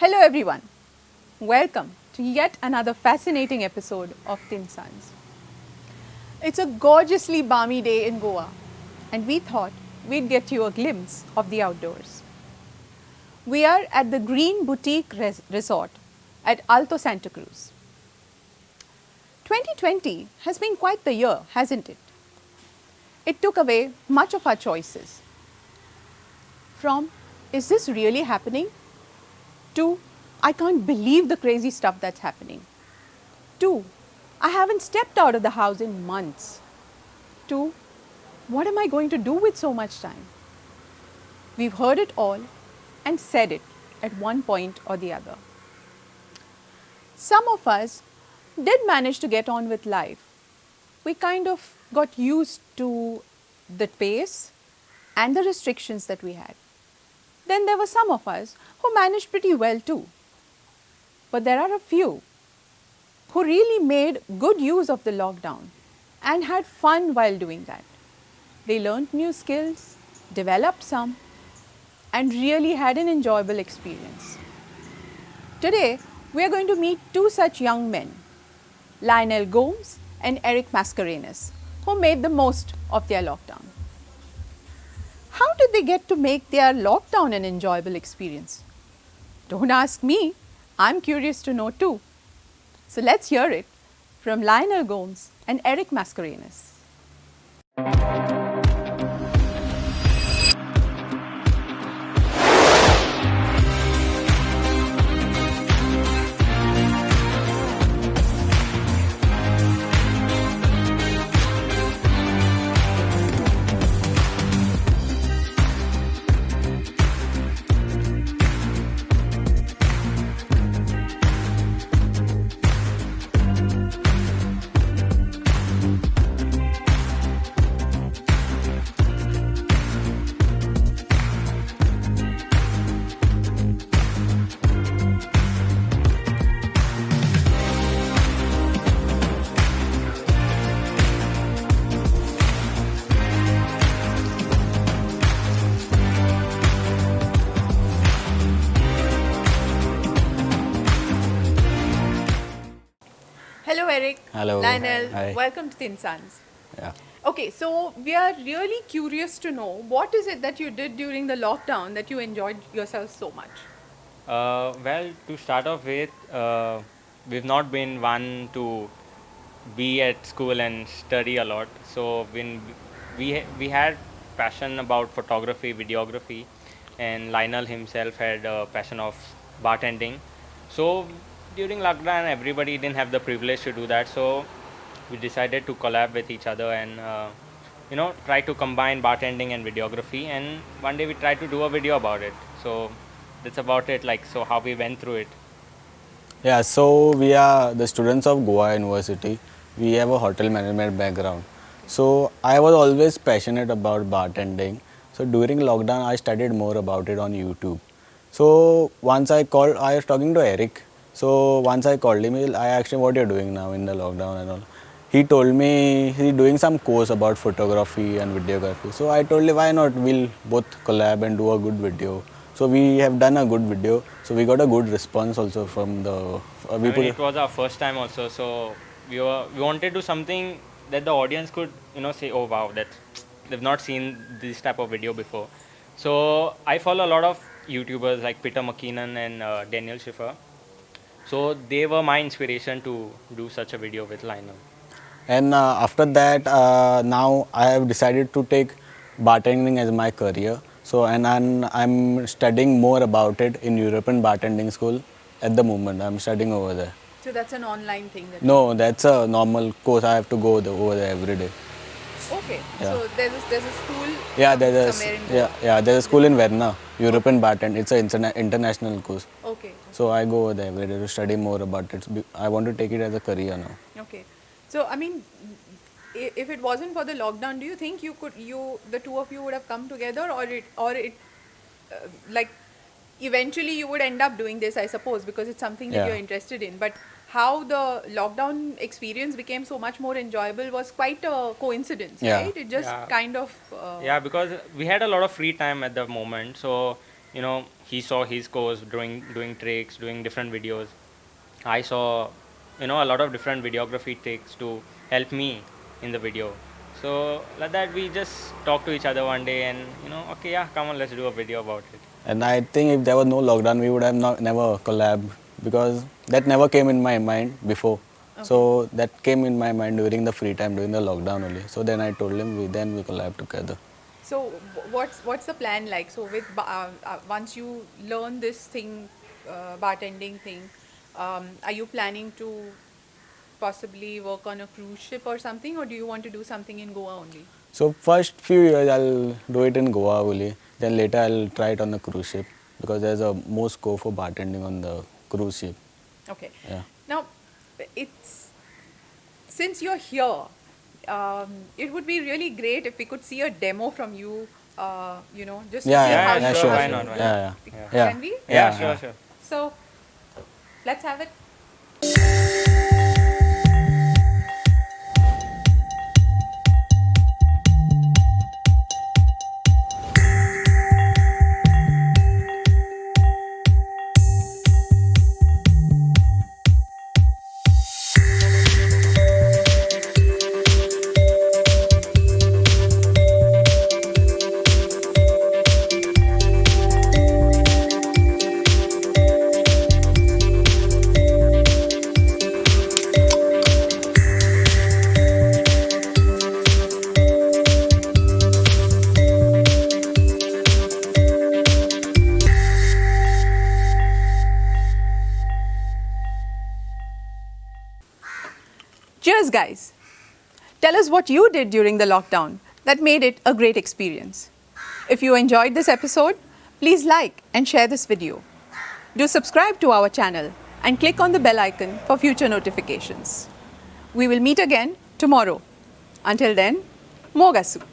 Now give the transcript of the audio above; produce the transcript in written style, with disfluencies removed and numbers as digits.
Hello everyone. Welcome to yet another fascinating episode of Tin Suns. It's a gorgeously balmy day in Goa and we thought we'd get you a glimpse of the outdoors. We are at the Green Boutique Resort at Alto Santa Cruz. 2020 has been quite the year, hasn't it? It took away much of our choices. From, is this really happening? To, I can't believe the crazy stuff that's happening. To, I haven't stepped out of the house in months. To, what am I going to do with so much time? We've heard it all and said it at one point or the other. Some of us did manage to get on with life. We kind of got used to the pace and the restrictions that we had. Then there were some of us who managed pretty well too. But there are a few who really made good use of the lockdown and had fun while doing that. They learned new skills, developed some, and really had an enjoyable experience. Today, we are going to meet two such young men, Lionel Gomes and Eric Mascarenhas, who made the most of their lockdown. How did they get to make their lockdown an enjoyable experience? Don't ask me, I'm curious to know too. So let's hear it from Lionel Gomes and Eric Mascarenhas. Hello Eric. Hello. Lionel. Hi. Welcome to Tin Suns. Yeah. Okay, so we are really curious to know what is it that you did during the lockdown that you enjoyed yourself so much? Well, to start off with, we've not been one to be at school and study a lot. So when we had passion about photography, videography, and Lionel himself had a passion of bartending. So during lockdown, everybody didn't have the privilege to do that. So we decided to collab with each other and try to combine bartending and videography. And one day we tried to do a video about it. So that's about it. Like, so how we went through it. Yeah, so we are the students of Goa University. We have a hotel management background. So I was always passionate about bartending. So during lockdown, I studied more about it on YouTube. So once I was talking to Eric. So once I called him, I asked him what you're doing now in the lockdown and all. He told me he's doing some course about photography and videography. So I told him why not, we'll both collab and do a good video. So we have done a good video. So we got a good response also from the It was our first time also, so we wanted to do something that the audience could say, oh wow, that they've not seen this type of video before. So I follow a lot of YouTubers like Peter McKinnon and Daniel Schiffer. So they were my inspiration to do such a video with Lionel. And after that, now I have decided to take bartending as my career. So and I'm studying more about it in European bartending school at the moment. I'm studying over there. So that's an online thing that No, that's a normal course. I have to go over there every day. Okay. Yeah. So there's a school Yeah, there's somewhere in a, Goa. yeah, there's a school in Verna, European bartend. It's an international course. Okay. So I go over there every day to study more about it. I want to take it as a career now. Okay. So I mean, if it wasn't for the lockdown, do you think the two of you would have come together, or it like eventually you would end up doing this, I suppose, because it's something that Yeah. you're interested in. But how the lockdown experience became so much more enjoyable was quite a coincidence, Yeah. right? It just Yeah. kind of Yeah, because we had a lot of free time at the moment. So, he saw his course doing tricks, doing different videos. I saw a lot of different videography tricks to help me in the video. So like that we just talked to each other one day and okay, yeah, come on, let's do a video about it. And I think if there was no lockdown, we would have never collab, because that never came in my mind before. So that came in my mind during the free time, during the lockdown only. So then I told him, we collab together. So what's the plan like? So with once you learn this thing, bartending thing, are you planning to possibly work on a cruise ship or something, or do you want to do something in Goa only? So first few years I'll do it in Goa only. Then later I'll try it on the cruise ship, because there's a more scope for bartending on the cruise ship. Okay. Yeah. Now, it's since you're here, it would be really great if we could see a demo from you. Just to see how yeah, you sure, are. why not, why Yeah, not? yeah. Yeah. Can we? Yeah, sure. So, let's have it. Cheers, guys. Tell us what you did during the lockdown that made it a great experience. If you enjoyed this episode, please like and share this video. Do subscribe to our channel and click on the bell icon for future notifications. We will meet again tomorrow. Until then, Mogasu.